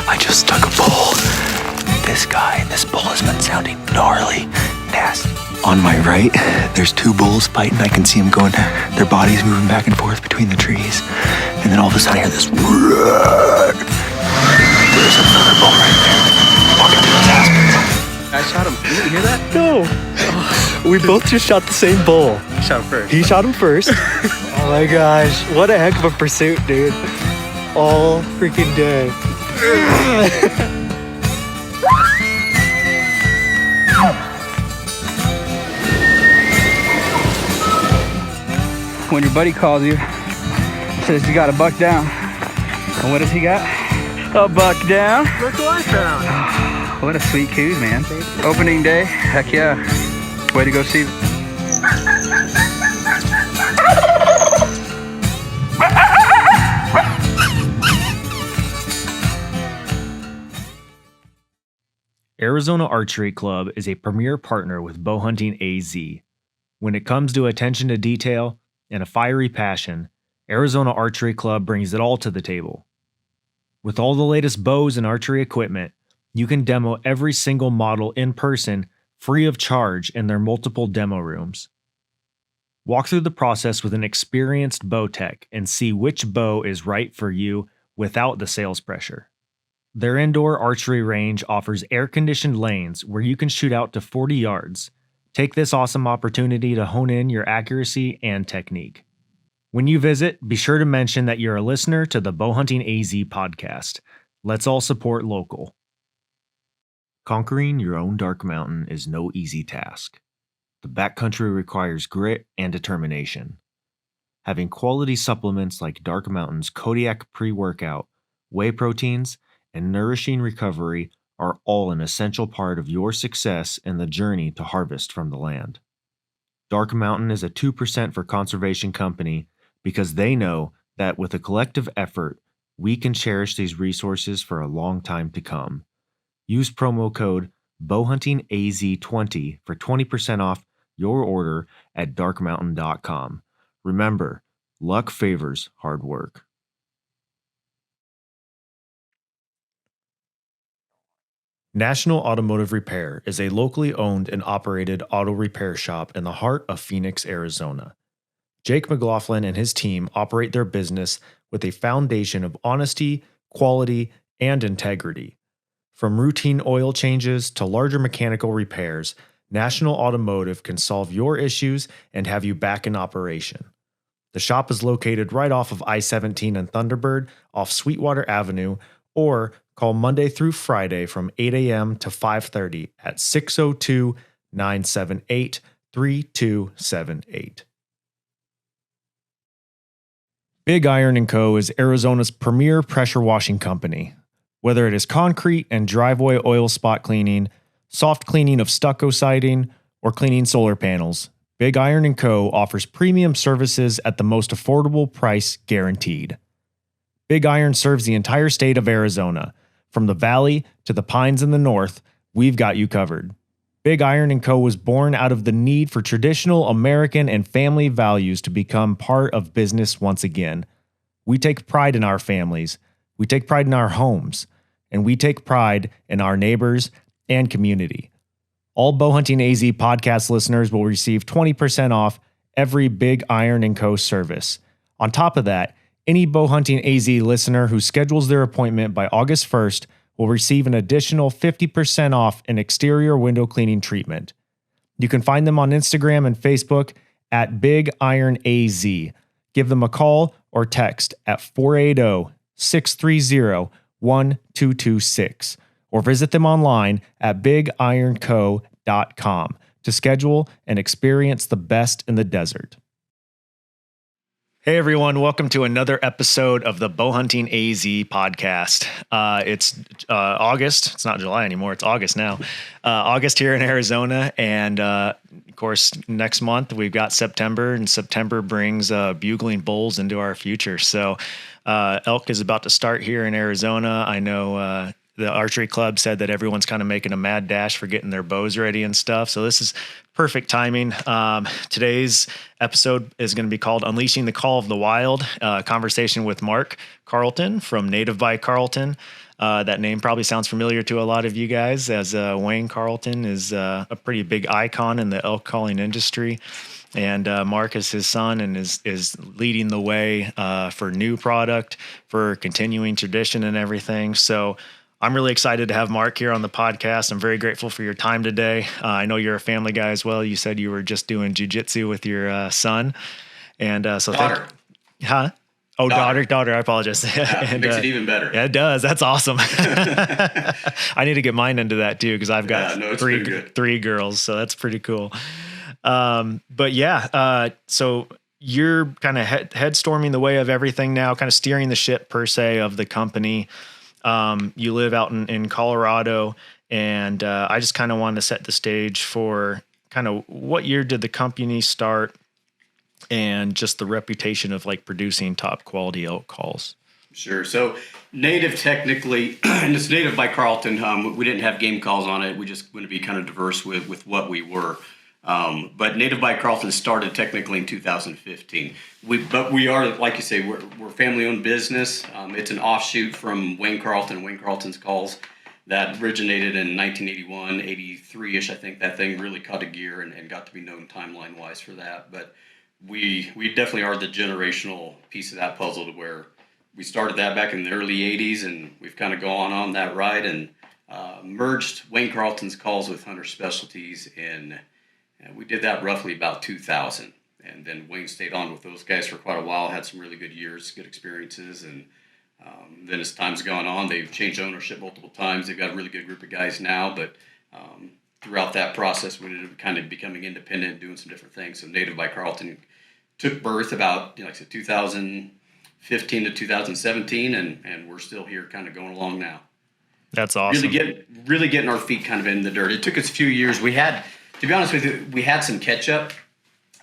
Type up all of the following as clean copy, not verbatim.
I just stuck a bull. This bull has been sounding gnarly, nasty. On my right, there's two bulls fighting. I can see them going, their bodies moving back and forth between the trees. And then all of a sudden I hear this. There's another bull right there. Walking through his aspens. I shot him. You didn't hear that? No. Oh. We both just shot the same bull. He shot him first. He shot him first. Oh my gosh. What a heck of a pursuit, dude. All freaking day. When your buddy calls you, says you got a buck down. And what does he got? A buck down. Look what I found. What a sweet coos, man. Opening day, heck yeah. Way to go, Steve. Arizona Archery Club is a premier partner with Bowhunting AZ. When it comes to attention to detail and a fiery passion, Arizona Archery Club brings it all to the table. With all the latest bows and archery equipment, you can demo every single model in person free of charge in their multiple demo rooms. Walk through the process with an experienced bow tech and see which bow is right for you without the sales pressure. Their indoor archery range offers air-conditioned lanes where you can shoot out to 40 yards. Take this awesome opportunity to hone in your accuracy and technique. When you visit, be sure to mention that you're a listener to the Bowhunting AZ podcast. Let's all support local. Conquering your own dark mountain is no easy task. The backcountry requires grit and determination. Having quality supplements like Dark Mountain's Kodiak pre-workout, whey proteins, and nourishing recovery are all an essential part of your success in the journey to harvest from the land. Dark Mountain is a 2% for conservation company because they know that with a collective effort, we can cherish these resources for a long time to come. Use promo code BowhuntingAZ20 for 20% off your order at darkmountain.com. Remember, luck favors hard work. National Automotive Repair is a locally owned and operated auto repair shop in the heart of Phoenix, Arizona. Jake McLaughlin and his team operate their business with a foundation of honesty, quality, and integrity. From routine oil changes to larger mechanical repairs, National Automotive can solve your issues and have you back in operation. The shop is located right off of I-17 and Thunderbird off Sweetwater Avenue, or call Monday through Friday from 8 a.m. to 5:30 at 602-978-3278. Big Iron & Co. is Arizona's premier pressure washing company. Whether it is concrete and driveway oil spot cleaning, soft cleaning of stucco siding, or cleaning solar panels, Big Iron & Co. offers premium services at the most affordable price guaranteed. Big Iron serves the entire state of Arizona. From the valley to the pines in the north, we've got you covered. Big Iron & Co. was born out of the need for traditional American and family values to become part of business once again. We take pride in our families, we take pride in our homes, and we take pride in our neighbors and community. All Bowhunting AZ podcast listeners will receive 20% off every Big Iron & Co. service. On top of that, any Bowhunting AZ listener who schedules their appointment by August 1st will receive an additional 50% off an exterior window cleaning treatment. You can find them on Instagram and Facebook at Big Iron AZ. Give them a call or text at 480-630-1226 or visit them online at bigironco.com to schedule and experience the best in the desert. Hey everyone, welcome to another episode of the Bowhunting AZ podcast. It's August. It's not July anymore. It's August now. August here in Arizona. And of course, next month we've got September, and September brings bugling bulls into our future. So elk is about to start here in Arizona. I know the archery club said that everyone's kind of making a mad dash for getting their bows ready and stuff. So this is perfect timing. Today's episode is going to be called Unleashing the Call of the Wild, conversation with Marc Carlton from Native by Carlton. That name probably sounds familiar to a lot of you guys, as Wayne Carlton is a pretty big icon in the elk calling industry. And Marc is his son and is leading the way for new product, for continuing tradition and everything. So I'm really excited to have Marc here on the podcast. I'm very grateful for your time today. I know you're a family guy as well. You said you were just doing jujitsu with your son. And so daughter. Huh? Oh, daughter. I apologize. Yeah, and, makes it even better. Yeah, it does. That's awesome. I need to get mine into that too, because I've got three girls. So that's pretty cool. But yeah, so you're kind of head storming the way of everything now, kind of steering the ship per se of the company. You live out in Colorado, and I just kind of wanted to set the stage for kind of what year did the company start and just the reputation of like producing top quality elk calls. Sure. So Native technically, and it's Native by Carlton. We didn't have game calls on it. We just want to be kind of diverse with what we were. But Native by Carlton started technically in 2015. But we are, like you say, we're family-owned business. It's an offshoot from Wayne Carlton's calls that originated in 1981, 83-ish. I think that thing really caught a gear and got to be known timeline-wise for that. But we definitely are the generational piece of that puzzle, to where we started that back in the early 80s, and we've kind of gone on that ride and merged Wayne Carlton's calls with Hunter Specialties in. We did that roughly about 2000, and then Wayne stayed on with those guys for quite a while, had some really good years, good experiences, and then as time's gone on, they've changed ownership multiple times. They've got a really good group of guys now, but throughout that process, we ended up kind of becoming independent, doing some different things. So Native by Carlton took birth about, like I said, 2015 to 2017, and we're still here kind of going along now. That's awesome. Really getting our feet kind of in the dirt. It took us a few years. To be honest with you, we had some catch up.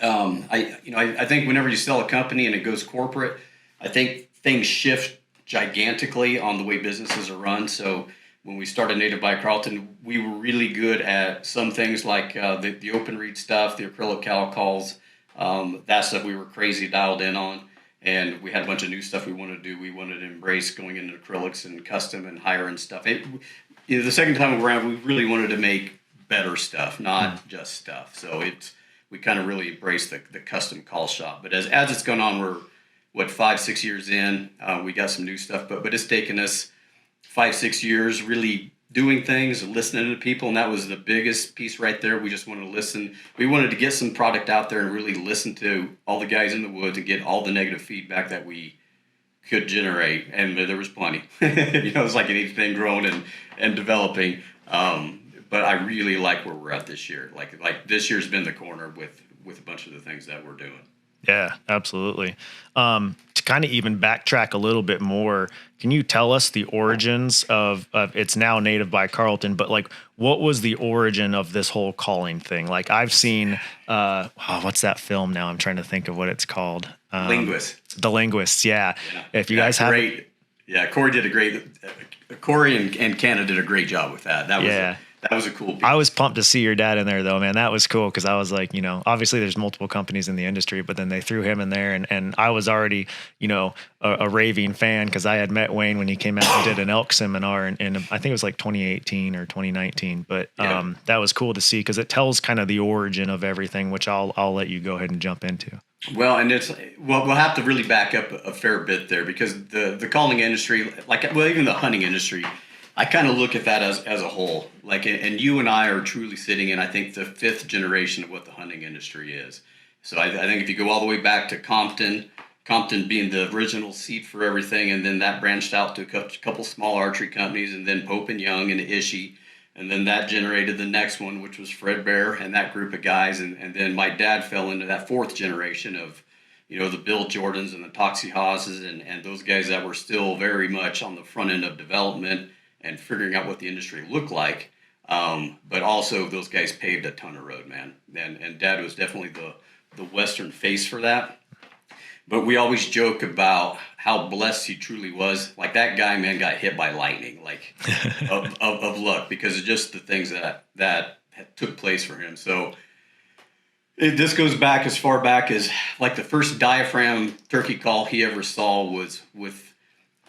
I think whenever you sell a company and it goes corporate, I think things shift gigantically on the way businesses are run. So when we started Native by Carlton, we were really good at some things like the open reed stuff, the acrylic cow calls, that stuff we were crazy dialed in on. And we had a bunch of new stuff we wanted to do. We wanted to embrace going into acrylics and custom and higher end stuff. The second time around, we really wanted to make better stuff, not just stuff. So we kind of really embraced the custom call shop. But as it's gone on, we're 5-6 years in. We got some new stuff, but it's taken us 5-6 years really doing things and listening to people, and that was the biggest piece right there. We just wanted to listen. We wanted to get some product out there and really listen to all the guys in the woods and get all the negative feedback that we could generate, and there was plenty. It's like anything growing and developing. But I really like where we're at this year. Like this year's been the corner with a bunch of the things that we're doing. Yeah, absolutely. To kind of even backtrack a little bit more, can you tell us the origins of it's now Native by Carlton, but like what was the origin of this whole calling thing? Like I've seen, what's that film now? I'm trying to think of what it's called. Linguist. The Linguists, yeah. If you guys have... Corey did a great... Corey and Canada did a great job with that. That was a cool piece. I was pumped to see your dad in there, though, man. That was cool because I was like, obviously there's multiple companies in the industry, but then they threw him in there, and I was already, a raving fan because I had met Wayne when he came out and did an elk seminar, and I think it was like 2018 or 2019. But that was cool to see because it tells kind of the origin of everything, which I'll let you go ahead and jump into. Well, and we'll have to really back up a fair bit there because the calling industry, even the hunting industry, I kind of look at that as a whole. And you and I are truly sitting in, I think, the 5th generation of what the hunting industry is. So I think if you go all the way back to Compton being the original seat for everything, and then that branched out to a couple small archery companies, and then Pope and Young and Ishii, and then that generated the next one, which was Fred Bear and that group of guys, and then my dad fell into that 4th generation of, the Bill Jordans and the Toxie Hawses and those guys that were still very much on the front end of development and figuring out what the industry looked like. But also those guys paved a ton of road, man. And Dad was definitely the Western face for that. But we always joke about how blessed he truly was. Like that guy, man, got hit by lightning, like of luck, because of just the things that took place for him. So this goes back as far back as like the first diaphragm turkey call he ever saw was with,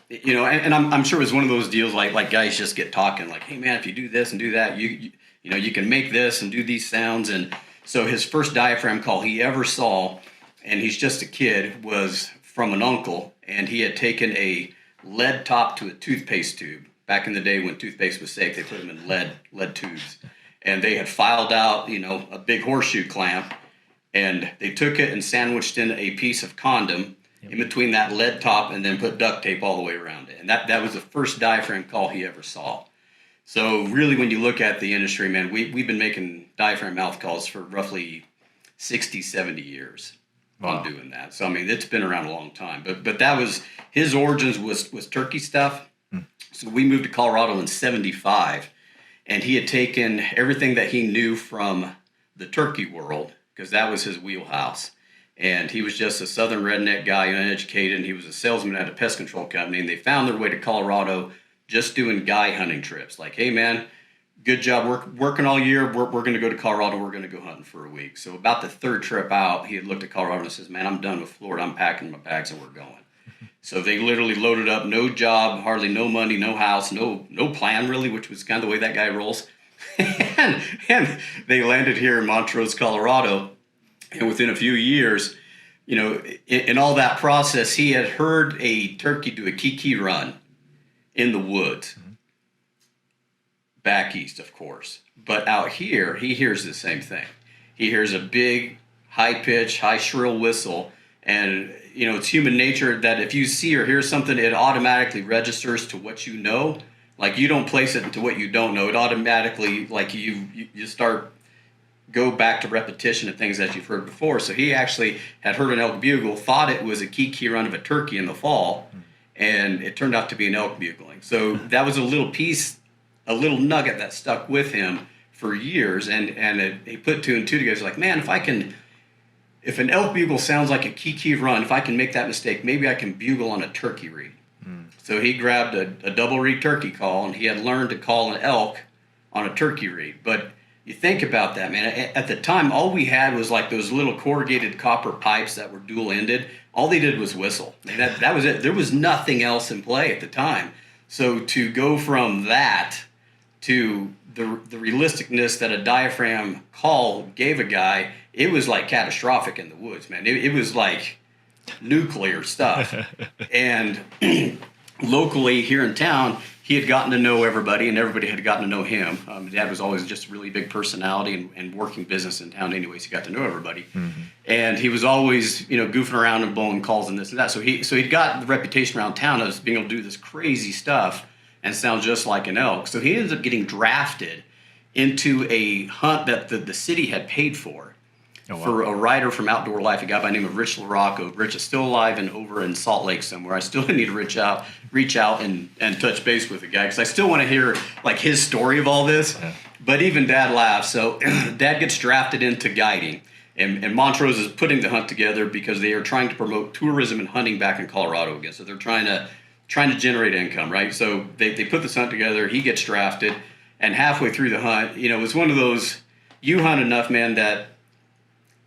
you know, and I'm sure it was one of those deals like guys just get talking like, hey man, if you do this and do that, you know, you can make this and do these sounds. And so his first diaphragm call he ever saw, and he's just a kid, was from an uncle, and he had taken a lead top to a toothpaste tube. Back in the day when toothpaste was safe, they put them in lead tubes. And they had filed out, you know, a big horseshoe clamp, and they took it and sandwiched in a piece of condom in between that lead top and then put duct tape all the way around it. And that was the first diaphragm call he ever saw. So really, when you look at the industry, man, we've been making diaphragm mouth calls for roughly 60, 70 years. Wow. On doing that. So I mean, it's been around a long time. But that was his origins was turkey stuff. So we moved to Colorado in '75, and he had taken everything that he knew from the turkey world, because that was his wheelhouse. And he was just a southern redneck guy, uneducated, and he was a salesman at a pest control company. And they found their way to Colorado just doing guy hunting trips. Like, hey man, good job working all year. We're going to go to Colorado. We're going to go hunting for a week. So about the third trip out, he had looked at Colorado and says, man, I'm done with Florida. I'm packing my bags and we're going. So they literally loaded up, no job, hardly no money, no house, no plan really, which was kind of the way that guy rolls. and they landed here in Montrose, Colorado. And within a few years, you know, in all that process, he had heard a turkey do a kiki run in the woods. Back east, of course. But out here, he hears the same thing. He hears a big, high-pitch, high shrill whistle. And, you know, it's human nature that if you see or hear something, it automatically registers to what you know. Like, you don't place it into what you don't know. It automatically, like, you start, go back to repetition of things that you've heard before. So he actually had heard an elk bugle, thought it was a kiki run of a turkey in the fall, and it turned out to be an elk bugling. So that was a little piece, a little nugget that stuck with him for years, and he put two and two together. He's like, man, if an elk bugle sounds like a kiki run, if I can make that mistake, maybe I can bugle on a turkey reed. So he grabbed a double reed turkey call, and he had learned to call an elk on a turkey reed. But you think about that, man. At the time, all we had was like those little corrugated copper pipes that were dual ended. All they did was whistle. That was it. There was nothing else in play at the time. So to go from that to the realisticness that a diaphragm call gave a guy, it was like catastrophic in the woods, man. It was like nuclear stuff. And locally here in town, he had gotten to know everybody, and everybody had gotten to know him. Dad was always just a really big personality and working business in town anyways. He got to know everybody. And he was always, you know, goofing around and blowing calls and this and that. So he'd got the reputation around town as being able to do this crazy stuff and sound just like an elk. So he ended up getting drafted into a hunt that the city had paid for. Oh, wow. For a writer from Outdoor Life, a guy by the name of Rich LaRocco. Rich is still alive and over in Salt Lake somewhere. I still need to reach out and touch base with the guy, because I still want to hear like his story of all this. Yeah. But even Dad laughs. So Dad gets drafted into guiding, and Montrose is putting the hunt together because they are trying to promote tourism and hunting back in Colorado again. So they're trying to generate income, right? So they put this hunt together. He gets drafted, and halfway through the hunt, you know, it's one of those, you hunt enough, man, that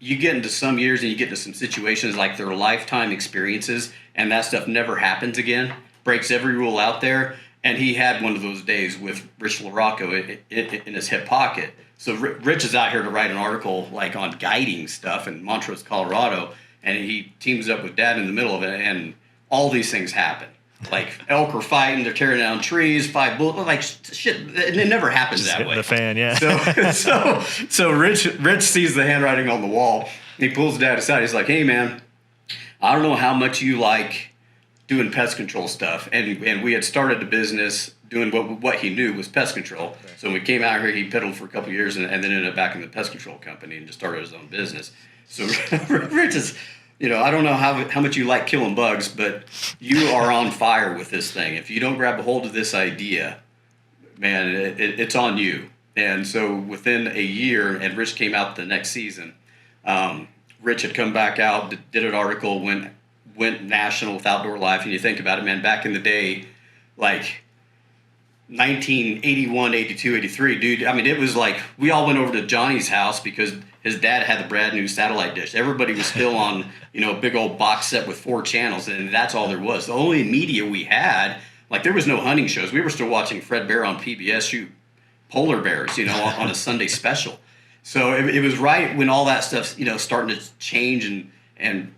you get into some years and you get into some situations like they're lifetime experiences, and that stuff never happens again, breaks every rule out there. And he had one of those days with Rich LaRocco in his hip pocket. So Rich is out here to write an article like on guiding stuff in Montrose, Colorado, and he teams up with Dad in the middle of it, and all these things happen. Like elk are fighting, they're tearing down trees, 5 bullets, like shit. It never happens Just that way. The fan, yeah. So Rich sees the handwriting on the wall. And he pulls Dad aside. He's like, "Hey man, I don't know how much you like doing pest control stuff." And we had started a business doing what he knew was pest control. Right. So when we came out here, he peddled for a couple of years and then ended up back in the pest control company and just started his own business. So Rich is, you know, I don't know how much you like killing bugs, but you are on fire with this thing. If you don't grab a hold of this idea, man, it's on you. And so within a year, and Rich came out the next season, Rich had come back out, did an article, went went national with outdoor life, and you think about it, man, back in the day, like 1981, 82, 83, dude, I mean, it was like we all went over to Johnny's house because his dad had the brand new satellite dish. Everybody was still on, a big old box set with 4 channels, and that's all there was. The only media we had, like, there was no hunting shows. We were still watching Fred Bear on PBS shoot polar bears, on a Sunday special. So it was right when all that stuff's, starting to change and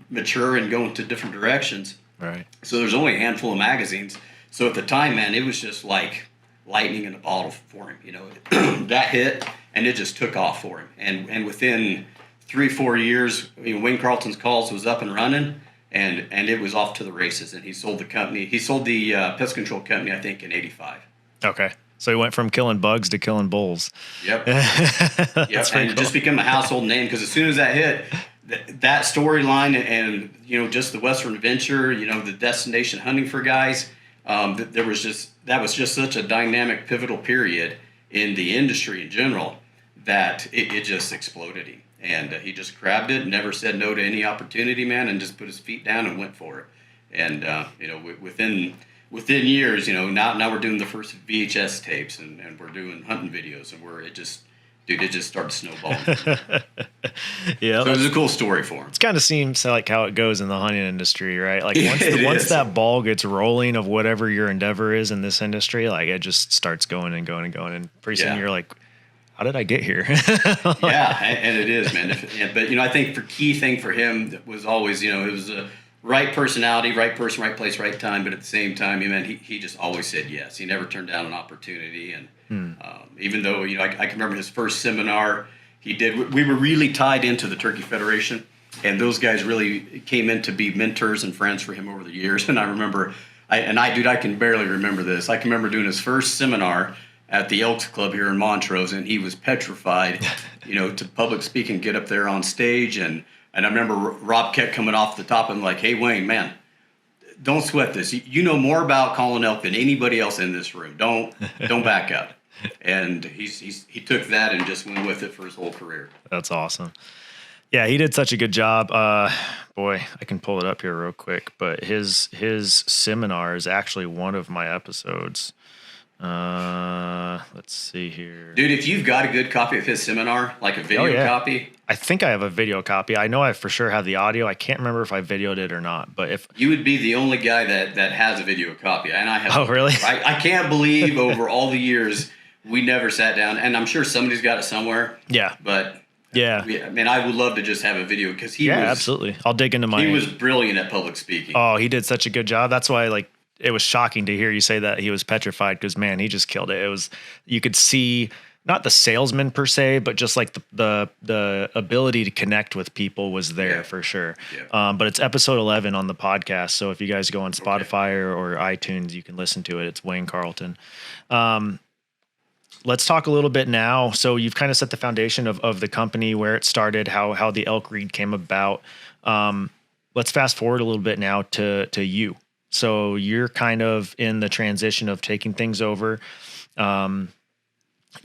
mature and go into different directions. Right. So there's only a handful of magazines. So at the time, man, it was just like lightning in a bottle for him. That hit, and it just took off for him. And within 3-4 years, Wayne Carlton's Calls was up and running, and it was off to the races. And he sold the company. He sold the pest control company, I think, in '85. Okay. So he went from killing bugs to killing bulls. Yep. Yep. And it just became a household name because as soon as that hit, that storyline and just the Western Adventure, the destination hunting for guys. That was just such a dynamic, pivotal period in the industry in general that it just exploded him. And he just grabbed it, never said no to any opportunity, man, and just put his feet down and went for it. And, within years, now we're doing the first VHS tapes and we're doing hunting videos and it just started snowballing. Yeah. So it was a cool story for him. It kind of seems like how it goes in the hunting industry, right? Like once is. that ball gets rolling of whatever your endeavor is in this industry, like it just starts going and going and going. And pretty soon you're like, how did I get here? Yeah, and it is, man. But, I think the key thing for him was always, it was a right personality, right person, right place, right time. But at the same time, he just always said yes. He never turned down an opportunity. And even though, I can remember his first seminar he did, we were really tied into the Turkey Federation. And those guys really came in to be mentors and friends for him over the years. And I remember, I can barely remember this. I can remember doing his first seminar at the Elks Club here in Montrose, and he was petrified, to public speak and get up there on stage. And I remember Rob kept coming off the top and like, hey, Wayne, man, don't sweat this. You know more about calling elk than anybody else in this room. Don't back up. And he took that and just went with it for his whole career. That's awesome. Yeah, he did such a good job. Boy, I can pull it up here real quick, but his seminar is actually one of my episodes. Let's see here. Dude, if you've got a good copy of his seminar, like a video copy. I think I have a video copy. I know I for sure have the audio. I can't remember if I videoed it or not, but if you would be the only guy that has a video copy, and I have. Oh, really? I can't believe over all the years we never sat down, and I'm sure somebody's got it somewhere. Yeah. But yeah, I would love to just have a video because he was absolutely. I'll dig into mine. He was brilliant at public speaking. Oh, he did such a good job. That's why it was shocking to hear you say that he was petrified because, man, he just killed it. You could see not the salesman per se, but just like the ability to connect with people was there for sure. Yeah. But it's episode 11 on the podcast. So if you guys go on Spotify or iTunes, you can listen to it. It's Wayne Carlton. Let's talk a little bit now. So you've kind of set the foundation of the company, where it started, how the elk read came about. Let's fast forward a little bit now to you. So you're kind of in the transition of taking things over.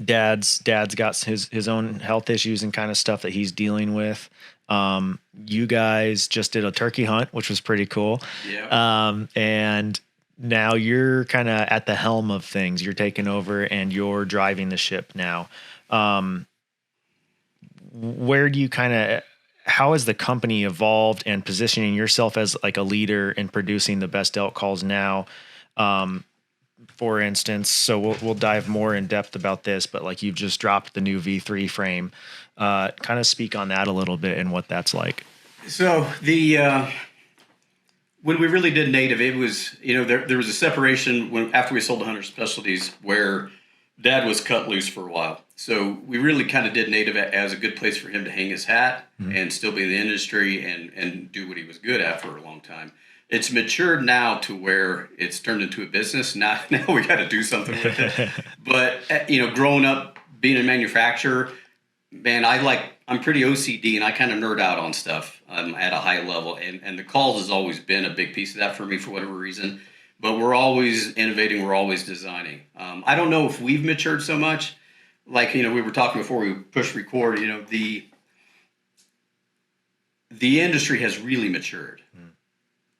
Dad's got his own health issues and kind of stuff that he's dealing with. You guys just did a turkey hunt, which was pretty cool. Yeah. And now you're kind of at the helm of things. You're taking over and you're driving the ship now. Where do you how has the company evolved and positioning yourself as like a leader in producing the best elk calls now? For instance, so we'll dive more in depth about this, but like you've just dropped the new V3 frame. Kind of speak on that a little bit and what that's like. So when we really did Native, it was, there was a separation after we sold the Hunter Specialties where Dad was cut loose for a while. So we really kind of did Native as a good place for him to hang his hat and still be in the industry and do what he was good at for a long time. It's matured now to where it's turned into a business. Now we got to do something with it. But, growing up, being a manufacturer, man, I'm pretty OCD and I kind of nerd out on stuff at a high level. And the calls has always been a big piece of that for me for whatever reason. But we're always innovating. We're always designing. I don't know if we've matured so much. Like, we were talking before we pushed record, the industry has really matured.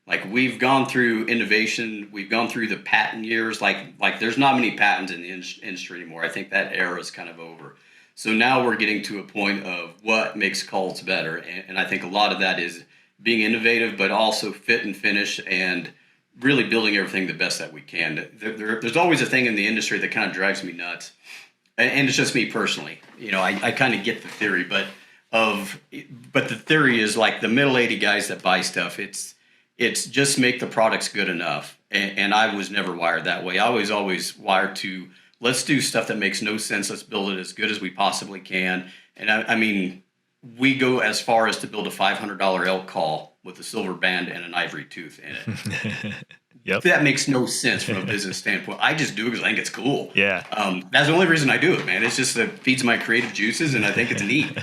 Like we've gone through innovation, we've gone through the patent years. Like there's not many patents in the industry anymore. I think that era is kind of over. So now we're getting to a point of what makes cults better, and I think a lot of that is being innovative, but also fit and finish, and really building everything the best that we can. There's always a thing in the industry that kind of drives me nuts, and it's just me personally. You know, I kind of get the theory, but the theory is like the middle-aged guys that buy stuff. It's just make the products good enough, and I was never wired that way. I was always wired to let's do stuff that makes no sense. Let's build it as good as we possibly can. And I mean, we go as far as to build a $500 elk call with a silver band and an ivory tooth in it. Yep. That makes no sense from a business standpoint. I just do it because I think it's cool. Yeah. That's the only reason I do it, man. It's just it feeds my creative juices, and I think it's neat.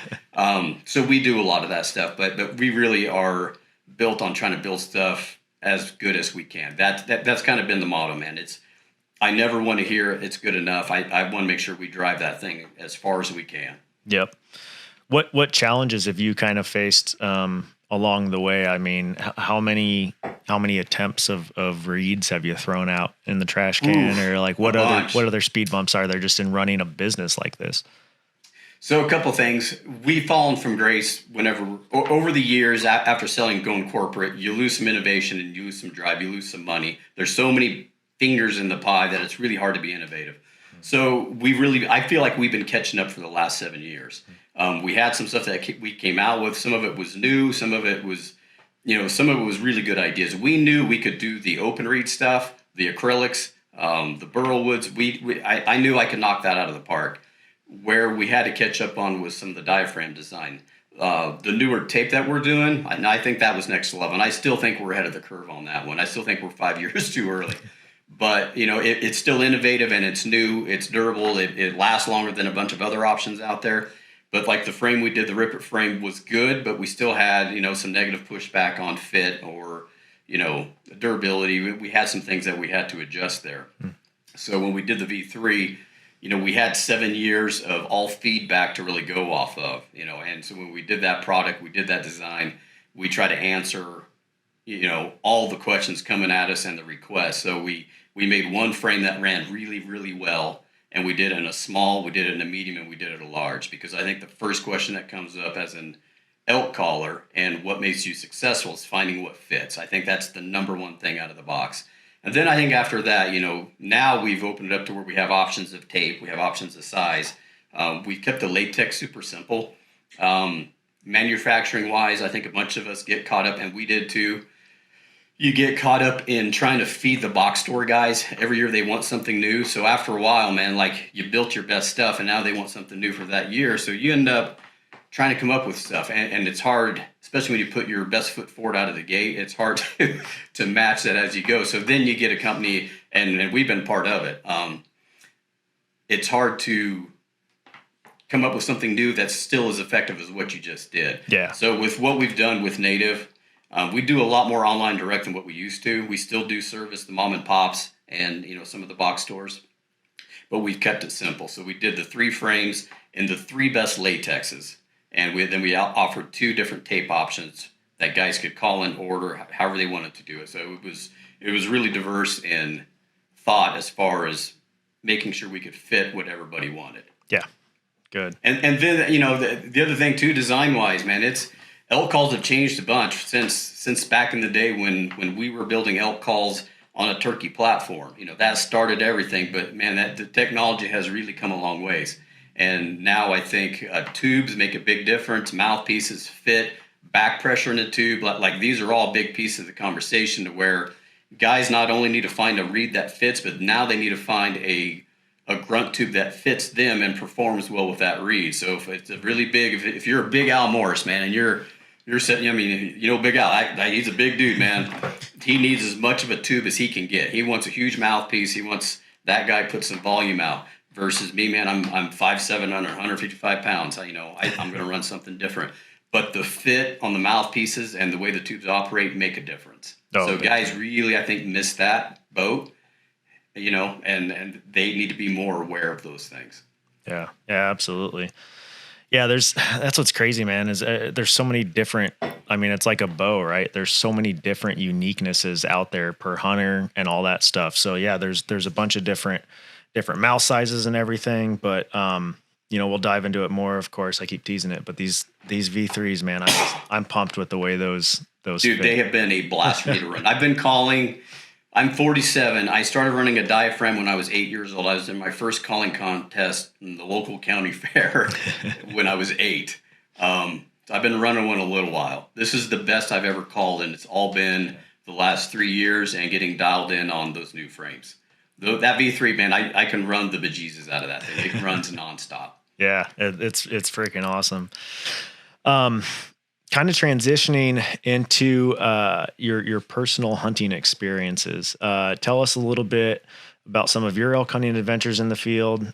So we do a lot of that stuff, but we really are built on trying to build stuff as good as we can. That's kind of been the motto, man. I never want to hear it's good enough. I want to make sure we drive that thing as far as we can. Yep. What challenges have you kind of faced along the way? I mean, how many attempts of reeds have you thrown out in the trash can? Or like what other speed bumps are there just in running a business like this? So a couple things. We've fallen from grace whenever, over the years, after going corporate, you lose some innovation and you lose some drive, you lose some money. There's so many fingers in the pie that it's really hard to be innovative. So I feel like we've been catching up for the last 7 years. We had some stuff that we came out with. Some of it was new. Some of it was really good ideas. We knew we could do the open reed stuff, the acrylics, the burl woods. I knew I could knock that out of the park. Where we had to catch up on was some of the diaphragm design. The newer tape that we're doing, and I think that was next level. And I still think we're ahead of the curve on that one. I still think we're 5 years too early. But, you know, it's still innovative and it's new, it's durable, it lasts longer than a bunch of other options out there. But like the frame we did, the Rip It frame was good, but we still had, you know, some negative pushback on fit or, you know, durability. We had some things that we had to adjust there. So when we did the V3, you know, we had 7 years of all feedback to really go off of, you know, and so when we did that product, we did that design, we try to answer, you know, all the questions coming at us and the requests. So we made one frame that ran really, really well, and we did it in a small, we did it in a medium, and we did it in a large, because I think the first question that comes up as an elk caller and what makes you successful is finding what fits. I think that's the number one thing out of the box. And then I think after that, you know, now we've opened it up to where we have options of tape, we have options of size. We've kept the latex super simple. Manufacturing wise, I think a bunch of us get caught up, and we did too. You get caught up in trying to feed the box store guys. Every year they want something new. So after a while, man, like you built your best stuff and now they want something new for that year. So you end up trying to come up with stuff. And it's hard, especially when you put your best foot forward out of the gate, it's hard to match that as you go. So then you get a company, and we've been part of it. It's hard to come up with something new that's still as effective as what you just did. Yeah. So with what we've done with Native, we do a lot more online direct than what we used to. We still do service the mom and pops and, you know, some of the box stores, but we've kept it simple. So we did the 3 frames in the 3 best latexes, and we offered 2 different tape options that guys could call and order however they wanted to do it. So it was really diverse in thought as far as making sure we could fit what everybody wanted. Yeah, good. And then, you know, the other thing too, design wise, man, elk calls have changed a bunch since back in the day when we were building elk calls on a turkey platform. You know, that started everything, but man, the technology has really come a long ways. And now I think tubes make a big difference. Mouthpieces fit, back pressure in the tube. Like these are all big pieces of the conversation, to where guys not only need to find a reed that fits, but now they need to find a grunt tube that fits them and performs well with that reed. So if it's a really big, if you're a big Al Morris, man, and you're sitting, I mean, you know, Big Al, he's a big dude, man. He needs as much of a tube as he can get. He wants a huge mouthpiece. He wants that guy put some volume out. Versus me, man, I'm 5'7", 155 pounds. You know, I'm going to run something different. But the fit on the mouthpieces and the way the tubes operate make a difference. So guys really, I think, miss that boat, you know, and they need to be more aware of those things. Yeah, absolutely. Yeah, that's what's crazy, man, is there's so many different I mean, it's like a bow, right? There's so many different uniquenesses out there per hunter and all that stuff. So yeah, there's a bunch of different mouth sizes and everything, but we'll dive into it more. Of course, I keep teasing it, but these V3s, man, I'm pumped with the way those Dude, fit. they have been a blast for me to run. I've been calling. I'm 47. I started running a diaphragm when I was 8 years old. I was in my first calling contest in the local county fair when I was 8. So I've been running one a little while. This is the best I've ever called, and it's all been the last 3 years and getting dialed in on those new frames. That V3, man, I can run the bejesus out of that thing. It runs nonstop. Yeah, it's freaking awesome. Kind of transitioning into your personal hunting experiences. Tell us a little bit about some of your elk hunting adventures in the field.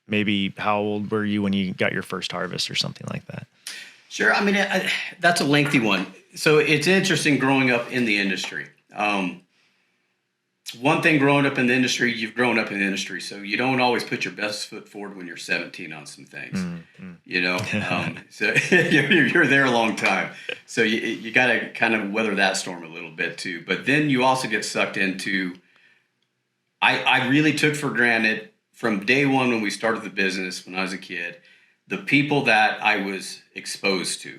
Maybe how old were you when you got your first harvest or something like that? Sure. I mean, that's a lengthy one. So it's interesting growing up in the industry. One thing growing up in the industry, you've grown up in the industry, so you don't always put your best foot forward when you're 17 on some things, so you're there a long time. So you got to kind of weather that storm a little bit too. But then you also get sucked into, I really took for granted from day one when we started the business, when I was a kid, the people that I was exposed to.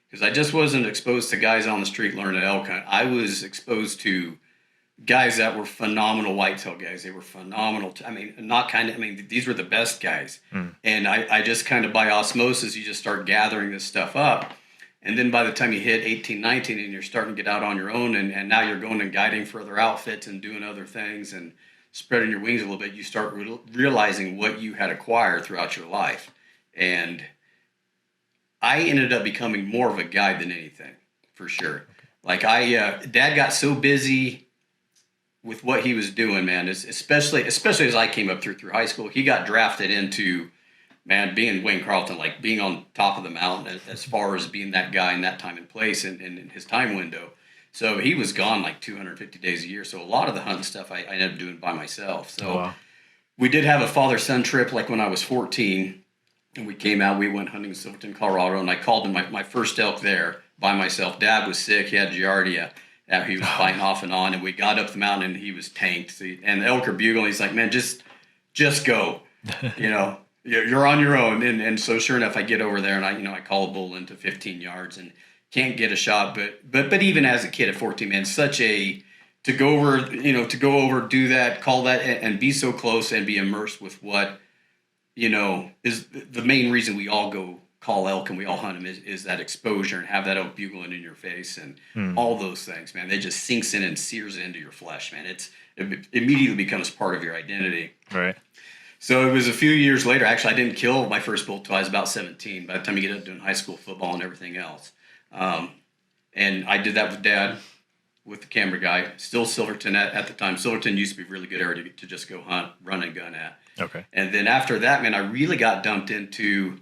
Because I just wasn't exposed to guys on the street learning elk hunt. I was exposed to guys that were phenomenal whitetail guys. They were phenomenal. These were the best guys. And I just kind of by osmosis, you just start gathering this stuff up. And then by the time you hit 18, 19 and you're starting to get out on your own and now you're going and guiding for other outfits and doing other things and spreading your wings a little bit, you start realizing what you had acquired throughout your life. And I ended up becoming more of a guide than anything, for sure. Like Dad got so busy with what he was doing, man, especially as I came up through high school, he got drafted into, man, being Wayne Carlton, like being on top of the mountain as far as being that guy in that time and place in his time window. So he was gone like 250 days a year. So a lot of the hunting stuff I ended up doing by myself. So we did have a father-son trip like when I was 14, and we came out, we went hunting in Silverton, Colorado, and I called in my first elk there by myself. Dad was sick, he had Giardia. He was fighting off and on, and we got up the mountain, and he was tanked. And the elk are bugling. He's like, man, just go. You're on your own. And so sure enough, I get over there, and I call a bull into 15 yards and can't get a shot. But even as a kid at 14, man, to go over, do that, call that, and be so close and be immersed with what, is the main reason we all go call elk and we all hunt them is that exposure and have that elk bugling in your face and all those things, man. They just sinks in and sears into your flesh, man. It immediately becomes part of your identity. Right. So it was a few years later. Actually, I didn't kill my first bull till I was about 17. By the time you get up doing high school football and everything else, and I did that with Dad, with the camera guy. Still Silverton at the time. Silverton used to be a really good area to just go hunt, run and gun at. Okay. And then after that, man, I really got dumped into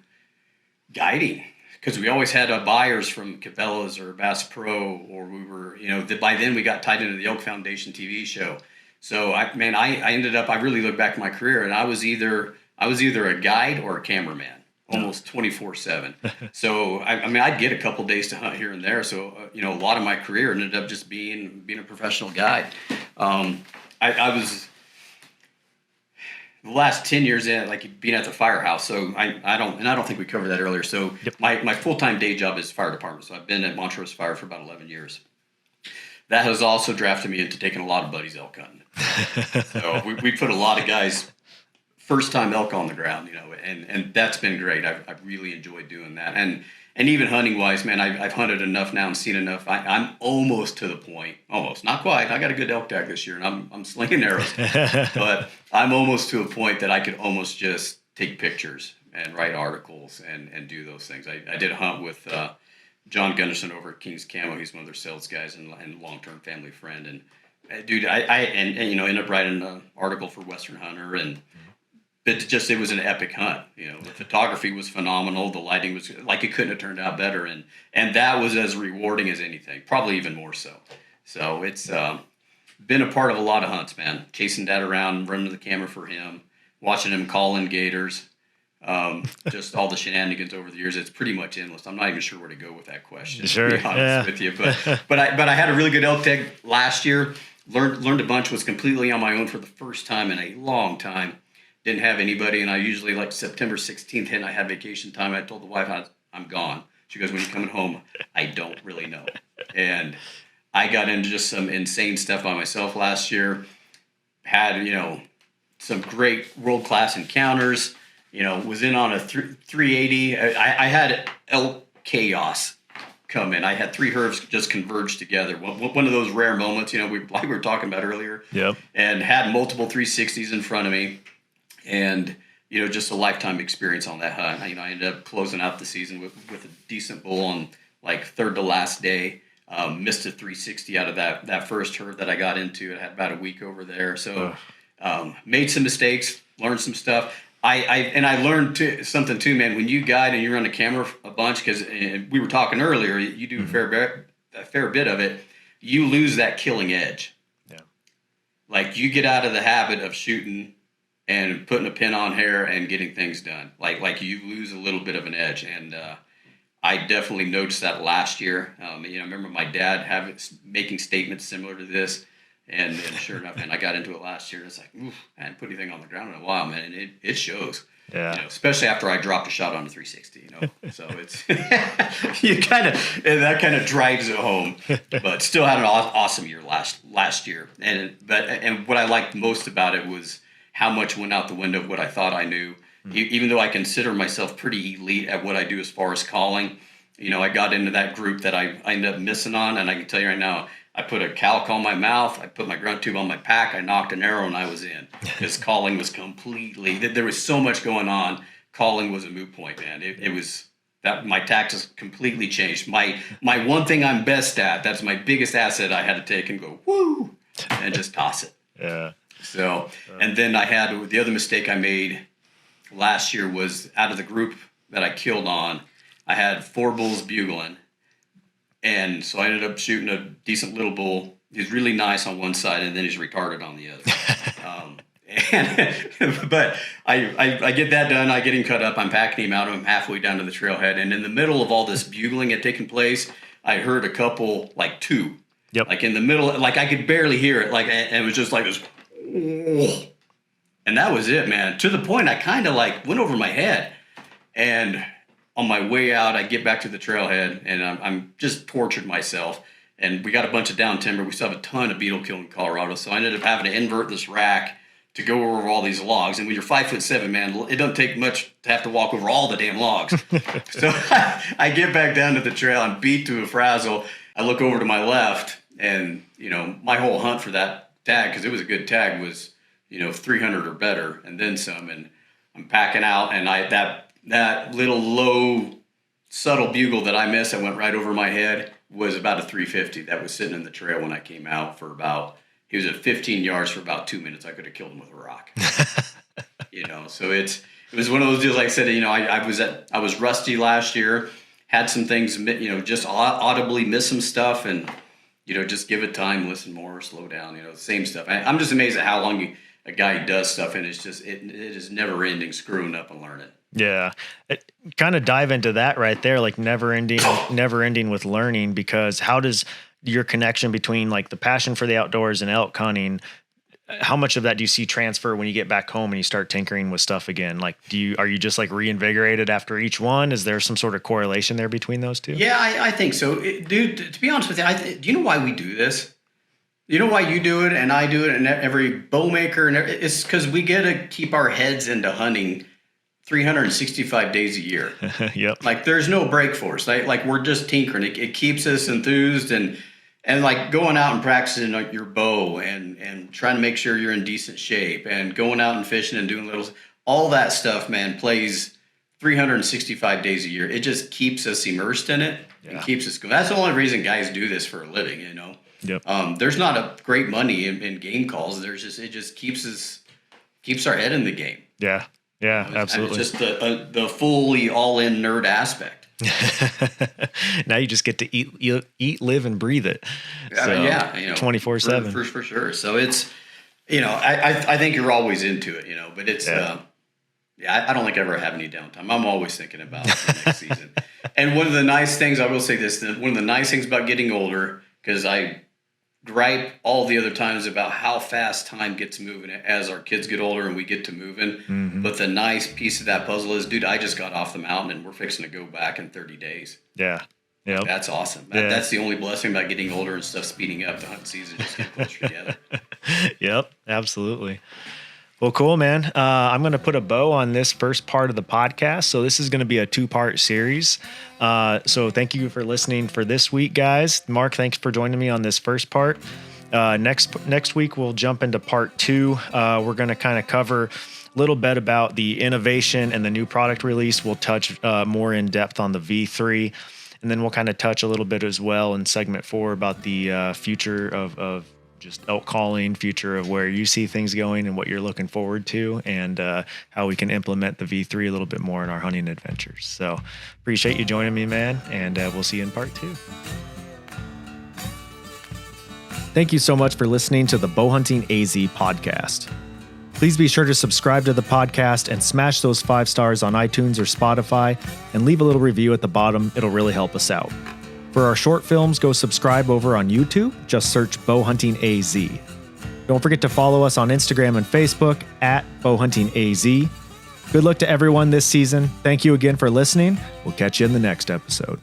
guiding because we always had buyers from Cabela's or Bass Pro, or we were, by then we got tied into the Elk Foundation TV show. So I ended up, I really look back at my career and I was either a guide or a cameraman, almost 24/7. So I'd get a couple days to hunt here and there. So a lot of my career ended up just being a professional guide. I was the last 10 years in, like being at the firehouse. So I don't think we covered that earlier. So my full-time day job is fire department. So I've been at Montrose Fire for about 11 years. That has also drafted me into taking a lot of buddies elk hunting. So we put a lot of guys first time elk on the ground, and that's been great. I've really enjoyed doing that. And even hunting wise, man, I've hunted enough now and seen enough. I'm almost to the point, almost, not quite. I got a good elk tag this year, and I'm slinging arrows. But I'm almost to a point that I could almost just take pictures and write articles and do those things. I did a hunt with John Gunderson over at King's Camo. He's one of their sales guys and long-term family friend. And dude, I ended up writing an article for Western Hunter and. But it was an epic hunt. The photography was phenomenal. The lighting was like it couldn't have turned out better, and that was as rewarding as anything, probably even more so. So it's been a part of a lot of hunts, man. Chasing Dad around, running the camera for him, watching him call in gators. Just all the shenanigans over the years. It's pretty much endless. I'm not even sure where to go with that question. Sure, To be honest with you, but I had a really good elk tag last year. Learned a bunch. Was completely on my own for the first time in a long time. Didn't have anybody, and I usually like September 16th hit. And I had vacation time. I told the wife I'm gone. She goes, "When you coming home?" I don't really know. And I got into just some insane stuff by myself last year. Had some great world class encounters. Was in on a 380. I had elk chaos come in. I had 3 herds just converge together. One of those rare moments, we were talking about earlier. Yep. And had multiple 360s in front of me, and just a lifetime experience on that hunt. I ended up closing out the season with a decent bull on like third to last day. Missed a 360 out of that first herd that I got into. I had about a week over there, so made some mistakes, learned some stuff. I learned something too, man. When you guide and you run a camera a bunch, because we were talking earlier, you do a fair bit of it. You lose that killing edge. Yeah. Like you get out of the habit of shooting and putting a pin on hair and getting things done. Like you lose a little bit of an edge, and I definitely noticed that last year. I remember my dad making statements similar to this. And sure enough, man, I got into it last year. It's like, oof, I hadn't put anything on the ground in a while, man. And it shows. Yeah. Especially after I dropped a shot on the 360, So it's, that kind of drives it home. But still had an awesome year last year. And what I liked most about it was how much went out the window of what I thought I knew. Even though I consider myself pretty elite at what I do as far as calling, I got into that group that I ended up missing on. And I can tell you right now, I put a calc on my mouth. I put my grunt tube on my pack. I knocked an arrow, and I was in. Because calling was there was so much going on. Calling was a moot point, man. It was that my tactics completely changed. My one thing I'm best at, that's my biggest asset, I had to take and go, woo, and just toss it. Yeah. So, and then I had, the other mistake I made last year was out of the group that I killed on, I had 4 bulls bugling. And so I ended up shooting a decent little bull. He's really nice on one side, and then he's retarded on the other. But I get that done. I get him cut up. I'm packing him out. I'm halfway down to the trailhead. And in the middle of all this bugling had taken place, I heard a couple, like 2. Yep. Like in the middle, like I could barely hear it. Like, and it was just like this. And that was it, man. To the point I kind of like went over my head. And on my way out, I get back to the trailhead, and I'm just tortured myself. And we got a bunch of down timber. We still have a ton of beetle kill in Colorado. So I ended up having to invert this rack to go over all these logs. And when you're 5'7", man, it doesn't take much to have to walk over all the damn logs. So I get back down to the trail and beat to a frazzle. I look over to my left, and my whole hunt for that tag, because it was a good tag, was 300 or better, and then some. And I'm packing out, and that little low, subtle bugle that I missed that went right over my head was about a 350 that was sitting in the trail when I came out for he was at 15 yards for about 2 minutes. I could have killed him with a rock. So it was one of those deals. Like I said, I was rusty last year, had some things, just audibly miss some stuff, and, just give it time, listen more, slow down, same stuff. I'm just amazed at how long a guy does stuff, and it's just, it is never ending screwing up and learning. Yeah. Kind of dive into that right there, like never ending with learning, because how does your connection between like the passion for the outdoors and elk hunting, how much of that do you see transfer when you get back home and you start tinkering with stuff again? Like, are you just like reinvigorated after each one? Is there some sort of correlation there between those two? Yeah, I think so. Dude, to be honest with you, do you know why we do this? You know why you do it and I do it and every bow maker? It's because we get to keep our heads into hunting 365 days a year. Yep. Like there's no break for us. Like we're just tinkering. It keeps us enthused and like going out and practicing like your bow and trying to make sure you're in decent shape and going out and fishing and doing all that stuff, man, plays 365 days a year. It just keeps us immersed in it and keeps us going. That's the only reason guys do this for a living, Yep. There's not a great money in game calls. It just keeps our head in the game. Yeah. Yeah, absolutely. Just the fully all-in nerd aspect. Now you just get to eat, live, and breathe it. So, 24/7 for sure. So it's, I think you're always into it, but it's Yeah, I don't think I ever have any downtime. I'm always thinking about the next season. And one of the nice things, I will say this, one of the nice things about getting older, because I gripe all the other times about how fast time gets moving as our kids get older and we get to moving. Mm-hmm. But the nice piece of that puzzle is, dude, I just got off the mountain and we're fixing to go back in 30 days. Yeah. Yep. That's awesome. Yeah. That's the only blessing about getting older and stuff speeding up. The hunt season just get closer together. Yep, absolutely. Well, cool, man. I'm going to put a bow on this first part of the podcast. So this is going to be a 2-part series. So thank you for listening for this week, guys. Marc, thanks for joining me on this first part. Next week, we'll jump into part 2. We're going to kind of cover a little bit about the innovation and the new product release. We'll touch more in depth on the V3. And then we'll kind of touch a little bit as well in segment 4 about the future of just elk calling, future of where you see things going and what you're looking forward to, and how we can implement the V3 a little bit more in our hunting adventures. So appreciate you joining me, man, and we'll see you in part 2. Thank you so much for listening to the Bowhunting AZ podcast. Please be sure to subscribe to the podcast and smash those 5 stars on iTunes or Spotify and leave a little review at the bottom. It'll really help us out. For our short films, go subscribe over on YouTube. Just search Bowhunting AZ. Don't forget to follow us on Instagram and Facebook at Bowhunting AZ. Good luck to everyone this season. Thank you again for listening. We'll catch you in the next episode.